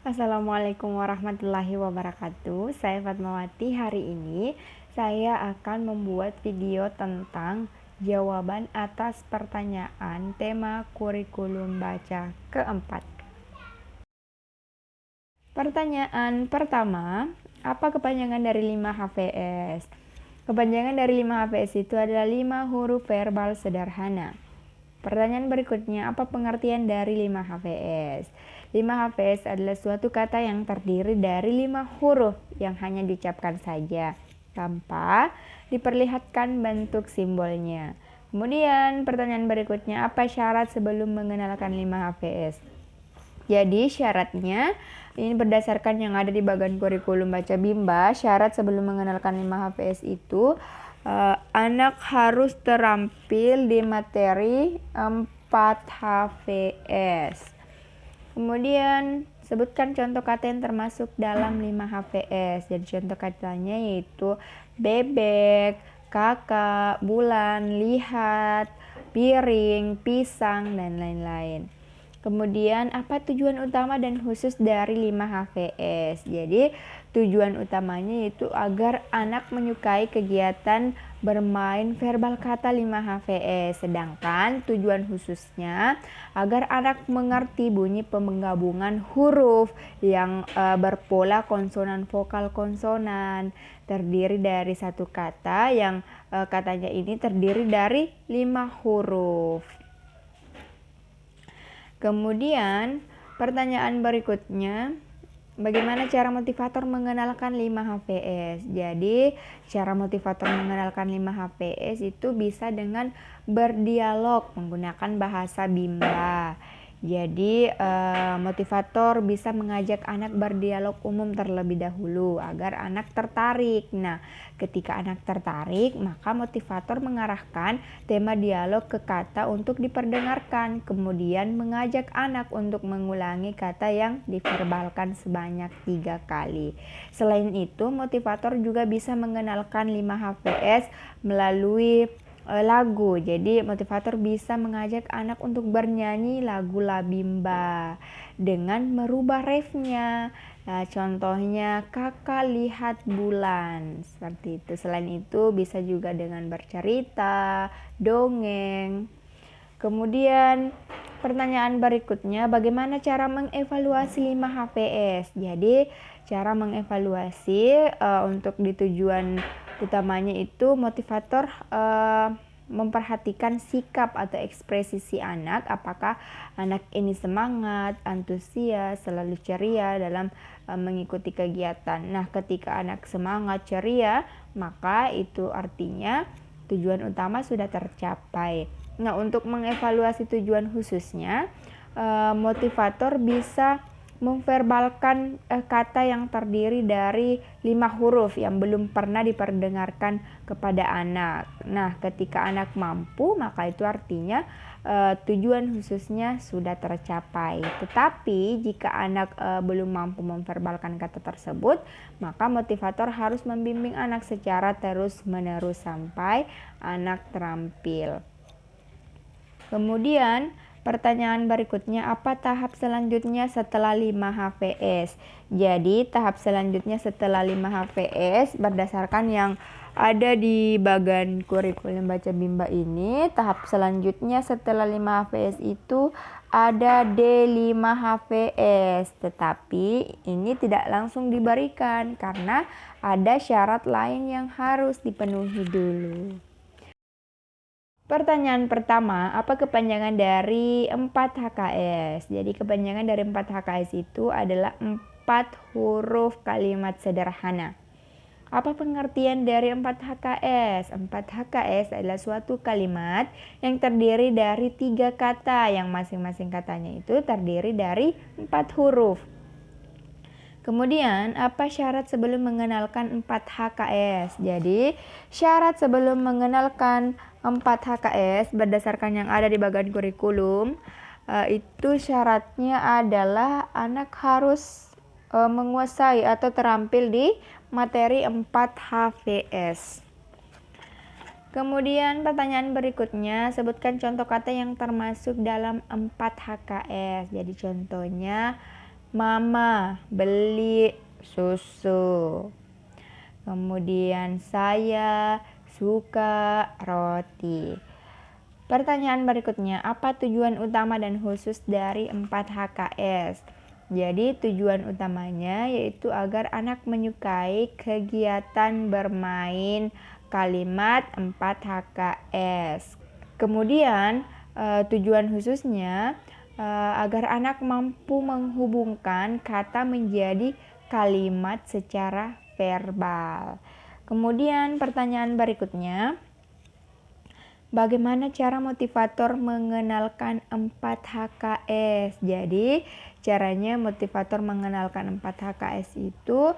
Assalamualaikum warahmatullahi wabarakatuh. Saya Fatmawati. Hari ini saya akan membuat video tentang jawaban atas pertanyaan tema kurikulum baca keempat. Pertanyaan pertama, apa kepanjangan dari 5 HVS? Kepanjangan dari 5 HVS itu adalah 5 huruf verbal sederhana. Pertanyaan berikutnya, apa pengertian dari 5 HVS? 5 HVS adalah suatu kata yang terdiri dari 5 huruf yang hanya diucapkan saja tanpa diperlihatkan bentuk simbolnya. Kemudian pertanyaan berikutnya, apa syarat sebelum mengenalkan 5 HVS? Jadi syaratnya ini berdasarkan yang ada di bagian kurikulum baca Bimba. Syarat sebelum mengenalkan 5 HVS itu anak harus terampil di materi 4 HVS. Kemudian sebutkan contoh kata yang termasuk dalam 5 HVS. Jadi contoh katanya yaitu bebek, kakak, bulan, lihat, piring, pisang, dan lain-lain. Kemudian apa tujuan utama dan khusus dari 5 HVS? Jadi tujuan utamanya itu agar anak menyukai kegiatan bermain verbal kata 5 HVS. Sedangkan tujuan khususnya agar anak mengerti bunyi penggabungan huruf yang berpola konsonan vokal konsonan, terdiri dari satu kata yang katanya ini terdiri dari 5 huruf. Kemudian pertanyaan berikutnya, bagaimana cara motivator mengenalkan 5 HVS? Jadi cara motivator mengenalkan 5 HVS itu bisa dengan berdialog menggunakan bahasa Bimba. Jadi motivator bisa mengajak anak berdialog umum terlebih dahulu agar anak tertarik. Nah, ketika anak tertarik, maka motivator mengarahkan tema dialog ke kata untuk diperdengarkan, kemudian mengajak anak untuk mengulangi kata yang diverbalkan sebanyak 3 kali. Selain itu, motivator juga bisa mengenalkan 5 HVS melalui lagu. Jadi motivator bisa mengajak anak untuk bernyanyi lagu La Bimba dengan merubah refnya. Nah, contohnya kakak lihat bulan, seperti itu. Selain itu bisa juga dengan bercerita, dongeng. Kemudian pertanyaan berikutnya, bagaimana cara mengevaluasi 5 HVS? Jadi cara mengevaluasi untuk di tujuan utamanya itu motivator memperhatikan sikap atau ekspresi si anak, apakah anak ini semangat, antusias, selalu ceria dalam mengikuti kegiatan. Nah, ketika anak semangat, ceria, maka itu artinya tujuan utama sudah tercapai. Nah, untuk mengevaluasi tujuan khususnya, motivator bisa memverbalkan kata yang terdiri dari 5 huruf yang belum pernah diperdengarkan kepada anak. Nah, ketika anak mampu, maka itu artinya tujuan khususnya sudah tercapai. Tetapi jika anak belum mampu memverbalkan kata tersebut, maka motivator harus membimbing anak secara terus-menerus sampai anak terampil. Kemudian pertanyaan berikutnya, apa tahap selanjutnya setelah 5 HVS? Jadi tahap selanjutnya setelah 5 HVS berdasarkan yang ada di bagian kurikulum baca Bimba ini, tahap selanjutnya setelah 5 HVS itu ada D5 HVS. Tetapi ini tidak langsung diberikan karena ada syarat lain yang harus dipenuhi dulu. Pertanyaan pertama, apa kepanjangan dari 4 HKS? Jadi kepanjangan dari 4 HKS itu adalah 4 huruf kalimat sederhana. Apa pengertian dari 4 HKS? 4 HKS adalah suatu kalimat yang terdiri dari 3 kata, yang masing-masing katanya itu terdiri dari 4 huruf. Kemudian, apa syarat sebelum mengenalkan 4 HKS? Jadi, syarat sebelum mengenalkan 4 HKS berdasarkan yang ada di bagian kurikulum, itu syaratnya adalah anak harus menguasai atau terampil di materi 4 HVS. Kemudian pertanyaan berikutnya, sebutkan contoh kata yang termasuk dalam 4 HKS. Jadi contohnya Mama beli susu. Kemudian saya suka roti. Pertanyaan berikutnya, apa tujuan utama dan khusus dari 4 HKS? Jadi tujuan utamanya yaitu agar anak menyukai kegiatan bermain kalimat 4 HKS. Kemudian tujuan khususnya agar anak mampu menghubungkan kata menjadi kalimat secara verbal. Kemudian pertanyaan berikutnya, bagaimana cara motivator mengenalkan 4 HKS? Jadi, caranya motivator mengenalkan 4 HKS itu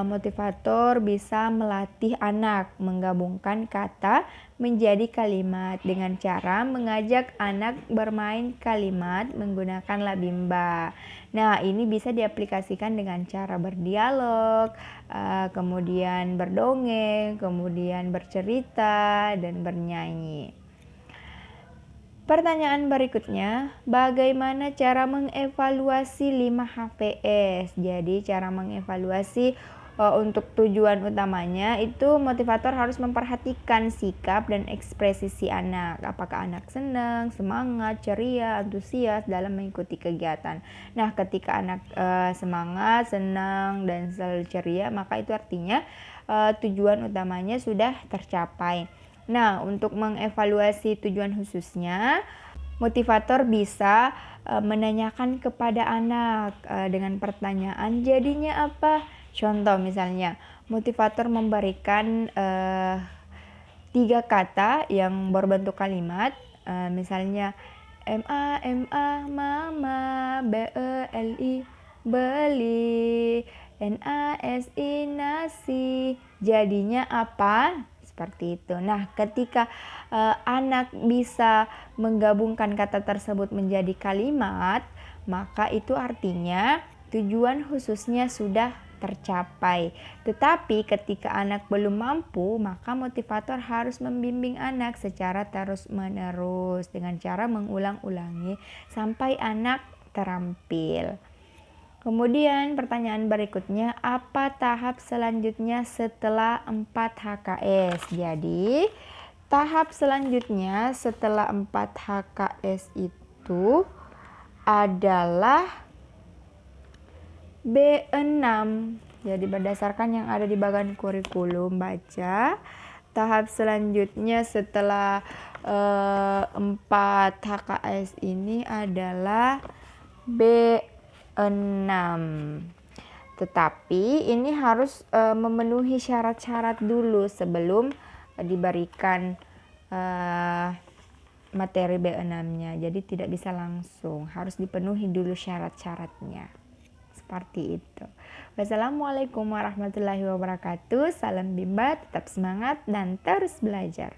motivator bisa melatih anak menggabungkan kata menjadi kalimat dengan cara mengajak anak bermain kalimat menggunakan labimba. Nah, ini bisa diaplikasikan dengan cara berdialog, kemudian berdongeng, kemudian bercerita, dan bernyanyi. Pertanyaan berikutnya, bagaimana cara mengevaluasi 5 HPS? Jadi cara mengevaluasi untuk tujuan utamanya itu motivator harus memperhatikan sikap dan ekspresi si anak. Apakah anak senang, semangat, ceria, antusias dalam mengikuti kegiatan. Nah, ketika anak semangat, senang, dan selalu ceria, maka itu artinya tujuan utamanya sudah tercapai. Nah, untuk mengevaluasi tujuan khususnya, motivator bisa menanyakan kepada anak dengan pertanyaan jadinya apa? Contoh misalnya, motivator memberikan 3 kata yang berbentuk kalimat, misalnya MA, mama, BELI, beli, NASI, nasi, jadinya apa? Seperti itu. Nah, ketika anak bisa menggabungkan kata tersebut menjadi kalimat, maka itu artinya tujuan khususnya sudah tercapai. Tetapi ketika anak belum mampu, maka motivator harus membimbing anak secara terus-menerus dengan cara mengulang-ulangi sampai anak terampil. Kemudian pertanyaan berikutnya, apa tahap selanjutnya setelah 4 HKS? Jadi, tahap selanjutnya setelah 4 HKS itu adalah B6. Jadi berdasarkan yang ada di bagian kurikulum baca, tahap selanjutnya setelah 4 HKS ini adalah B6. Tetapi ini harus memenuhi syarat-syarat dulu sebelum diberikan materi B6-nya. Jadi tidak bisa langsung, harus dipenuhi dulu syarat-syaratnya. Seperti itu. Wassalamualaikum warahmatullahi wabarakatuh. Salam Bimba, tetap semangat dan terus belajar.